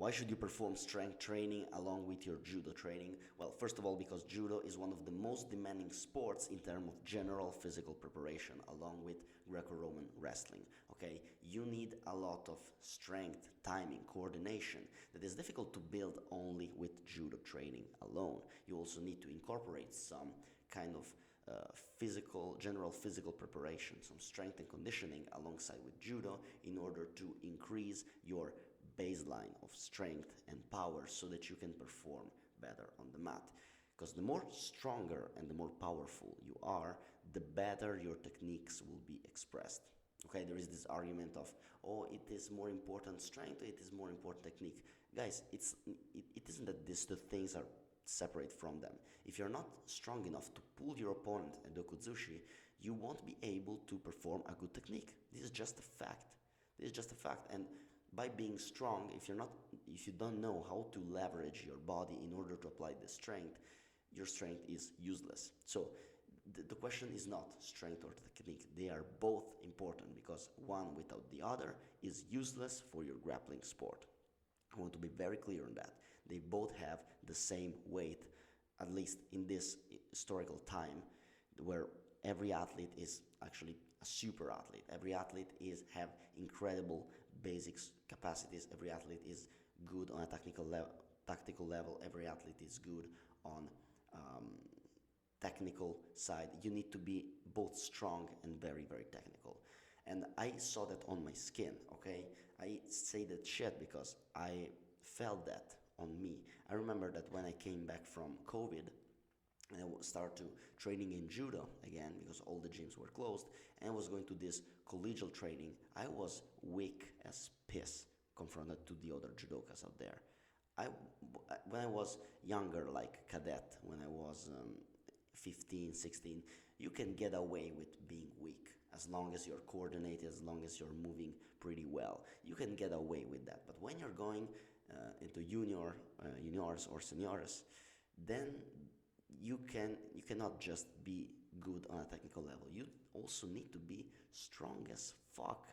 Why should you perform strength training along with your judo training? Well, first of all, because judo is one of the most demanding sports in terms of general physical preparation, along with Greco-Roman wrestling. Okay, you need a lot of strength, timing, coordination that is difficult to build only with judo training alone. You also need to incorporate some kind of general physical preparation, some strength and conditioning alongside with judo in order to increase your baseline of strength and power so that you can perform better on the mat. Because the more stronger and the more powerful you are, the better your techniques will be expressed. Okay, there is this argument of, oh, it is more important strength, it is more important technique. Guys, it isn't that these two things are separate from them. If you're not strong enough to pull your opponent at Dokutsushi, you won't be able to perform a good technique. This is just a fact. This is just a fact. And by being strong, if you don't know how to leverage your body in order to apply the strength, your strength is useless. So the question is not strength or technique. They are both important because one without the other is useless for your grappling sport. I want to be very clear on that. They both have the same weight, at least in this historical time, where every athlete is actually a super athlete. Every athlete have incredible basics capacities. Every athlete is good on a tactical level. Every athlete is good on technical side. You need to be both strong and very, very technical. And I saw that on my skin, okay? I say that shit because I felt that on me. I remember that when I came back from COVID, and I started to training in judo again because all the gyms were closed, and I was going to this collegial training. I was weak as piss confronted to the other judokas out there. When I was younger, like cadet, when I was 15, 16, you can get away with being weak as long as you're coordinated, as long as you're moving pretty well. You can get away with that. But when you're going into juniors or seniors, then you cannot just be good on a technical level. You also need to be strong as fuck.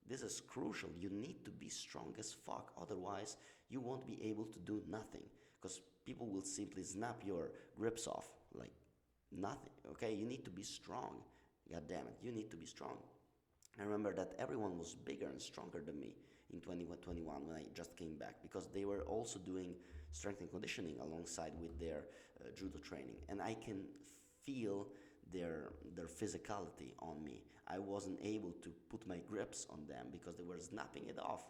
This is crucial. You need to be strong as fuck. Otherwise, you won't be able to do nothing because people will simply snap your grips off like nothing. Okay, you need to be strong. God damn it, you need to be strong. I remember that everyone was bigger and stronger than me in 2021 when I just came back because they were also doing strength and conditioning alongside with their judo training, and I can feel their physicality on me. I wasn't able to put my grips on them because they were snapping it off.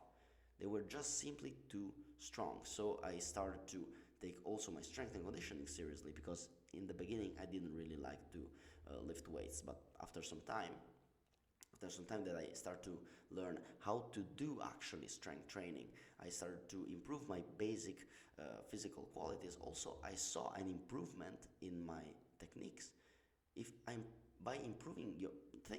They were just simply too strong. So I started to take also my strength and conditioning seriously because in the beginning I didn't really like to lift weights, but after some time that I start to learn how to do actually strength training, I started to improve my basic physical qualities. Also, I saw an improvement in my techniques. If I'm by improving your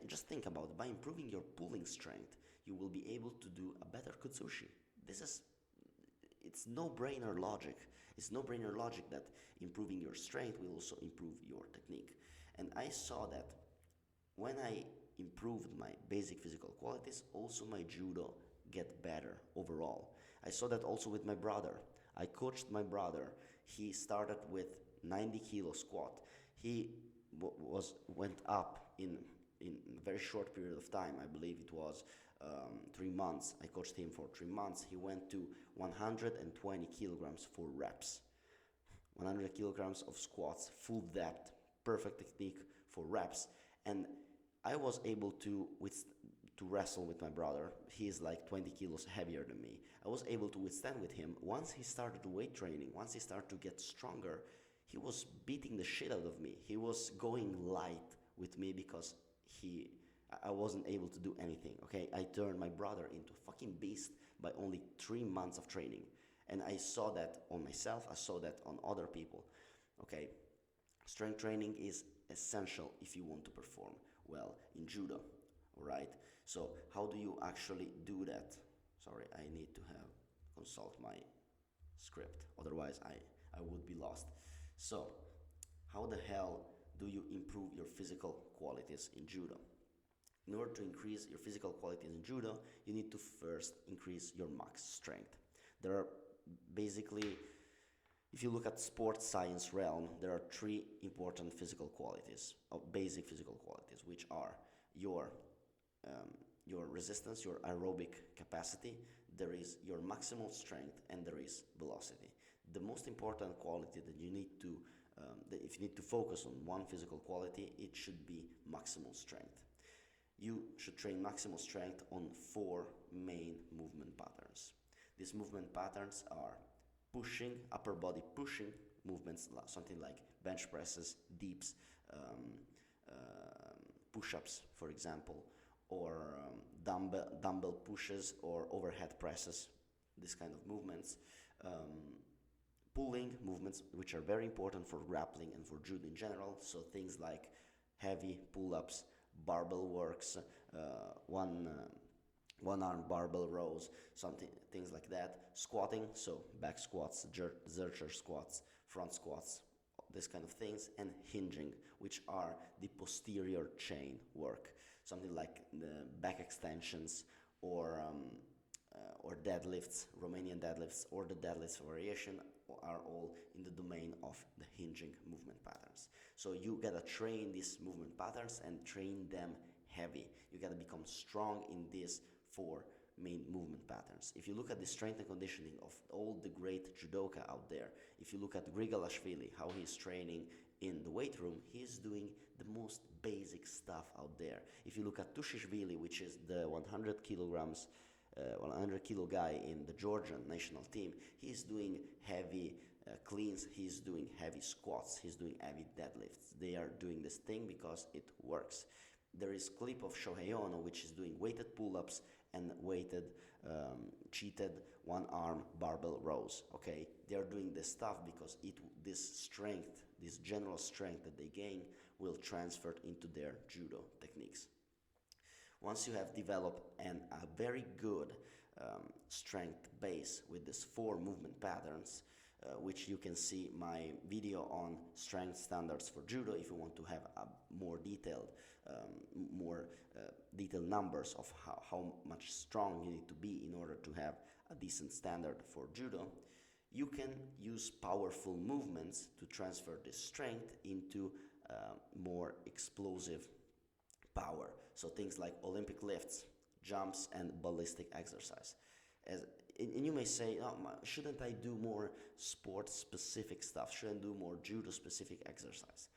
just think about it, by improving your pulling strength, you will be able to do a better kutsushi. It's no-brainer logic. It's no-brainer logic that improving your strength will also improve your technique. And I saw that when I improved my basic physical qualities, also my judo get better overall. I saw that also with my brother. I coached my brother. He started with 90 kilo squat. He went up in a very short period of time. I believe it was 3 months. I coached him for 3 months. He went to 120 kilograms for reps. 100 kilograms of squats, full depth, perfect technique for reps. And I was able to wrestle with my brother. He is like 20 kilos heavier than me. I was able to withstand with him. Once he started weight training, once he started to get stronger, he was beating the shit out of me. He was going light with me because I wasn't able to do anything, okay? I turned my brother into a fucking beast by only 3 months of training. And I saw that on myself, I saw that on other people, okay? Strength training is essential if you want to perform well in judo, all right? So how do you actually do that? Sorry, I need to consult my script, otherwise I would be lost. So how the hell do you improve your physical qualities in judo? In order to increase your physical qualities in judo, you need to first increase your max strength. There are basically, if you look at sports science realm, there are three important physical qualities, or basic physical qualities, which are your um, your resistance, your aerobic capacity, there is your maximal strength, and there is velocity. The most important quality that you need to, that if you need to focus on one physical quality, it should be maximal strength. You should train maximal strength on four main movement patterns. These movement patterns are pushing, upper body pushing movements, something like bench presses, dips, um, push-ups, for example, or dumbbell pushes or overhead presses, this kind of movements. Pulling movements, which are very important for grappling and for judo in general, so things like heavy pull-ups, barbell works, one arm barbell rows, something things like that. Squatting, so back squats, zercher squats, front squats, this kind of things, and hinging, which are the posterior chain work, something like the back extensions or deadlifts, Romanian deadlifts, or the deadlifts variation are all in the domain of the hinging movement patterns. So you gotta train these movement patterns and train them heavy. You gotta become strong in these four main movement patterns. If you look at the strength and conditioning of all the great judoka out there, if you look at Grigalashvili, how he's training in the weight room, he's doing the most basic stuff out there. If you look at Tushishvili, which is the 100 kilograms 100 kilo guy in the Georgian national team, he's doing heavy cleans, he's doing heavy squats, he's doing heavy deadlifts. They are doing this thing because it works. There is clip of Shohei Ono, which is doing weighted pull-ups and weighted cheated one arm barbell rows. Okay, they are doing this stuff because this strength, this general strength that they gain, will transfer into their judo techniques. Once you have developed a very good strength base with these four movement patterns, which you can see my video on strength standards for judo if you want to have a more detailed numbers of how much strong you need to be in order to have a decent standard for judo. You can use powerful movements to transfer this strength into more explosive power. So things like Olympic lifts, jumps, and ballistic exercise. And you may say, oh, shouldn't I do more sport-specific stuff? Shouldn't I do more judo-specific exercise?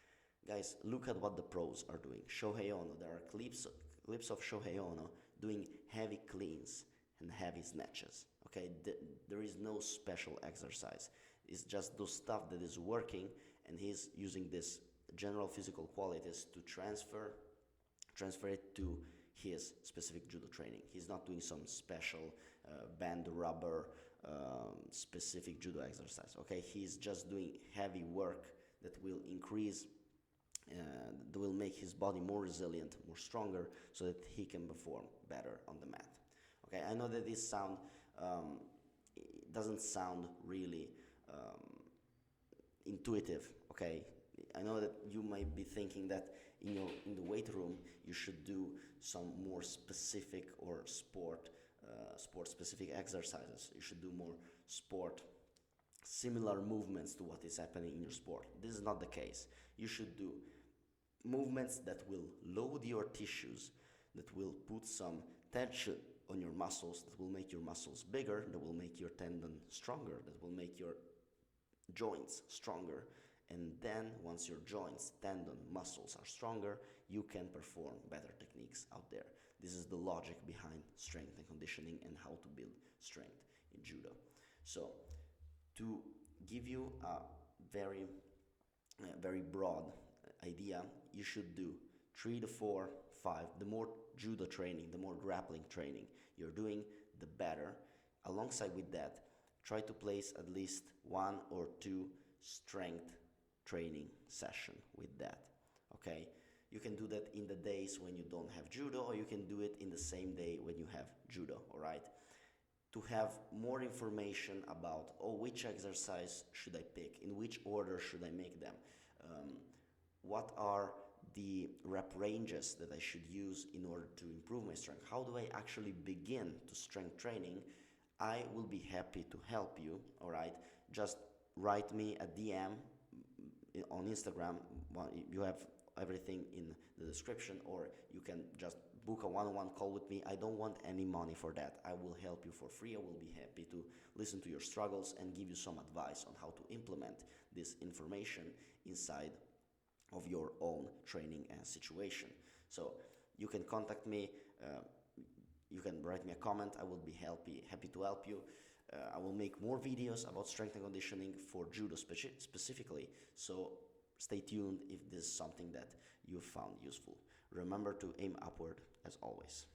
Guys, look at what the pros are doing. Shohei Ono, there are clips of Shohei Ono doing heavy cleans and heavy snatches. Okay, there is no special exercise. It's just those stuff that is working, and he's using this general physical qualities to transfer it to his specific judo training. He's not doing some special band rubber specific judo exercise. Okay, he's just doing heavy work that will increase, that will make his body more resilient, more stronger, so that he can perform better on the mat. Okay, I know that this doesn't sound really intuitive. Okay, I know that you might be thinking that in the weight room you should do some more specific or sport specific exercises. You should do more sport similar movements to what is happening in your sport. This is not the case. You should do movements that will load your tissues, that will put some tension on your muscles, that will make your muscles bigger, that will make your tendon stronger, that will make your joints stronger. And then once your joints, tendon, muscles are stronger, you can perform better techniques out there. This is the logic behind strength and conditioning and how to build strength in judo. So to give you a very broad idea, you should do 3 to 4, 5. The more judo training, the more grappling training you're doing, the better. Alongside with that, try to place at least 1 or 2 strength training session with that. Okay, you can do that in the days when you don't have judo, or you can do it in the same day when you have judo. All right, to have more information about which exercise should I pick, in which order should I make them, what are the rep ranges that I should use in order to improve my strength, how do I actually begin to strength training, I will be happy to help you, all right? Just write me a DM on Instagram. Well, you have everything in the description, or you can just book a one-on-one call with me. I don't want any money for that. I will help you for free. I will be happy to listen to your struggles and give you some advice on how to implement this information inside of your own training and situation. So you can contact me. You can write me a comment. I will be happy to help you. I will make more videos about strength and conditioning for judo specifically. So stay tuned if this is something that you found useful. Remember to aim upward as always.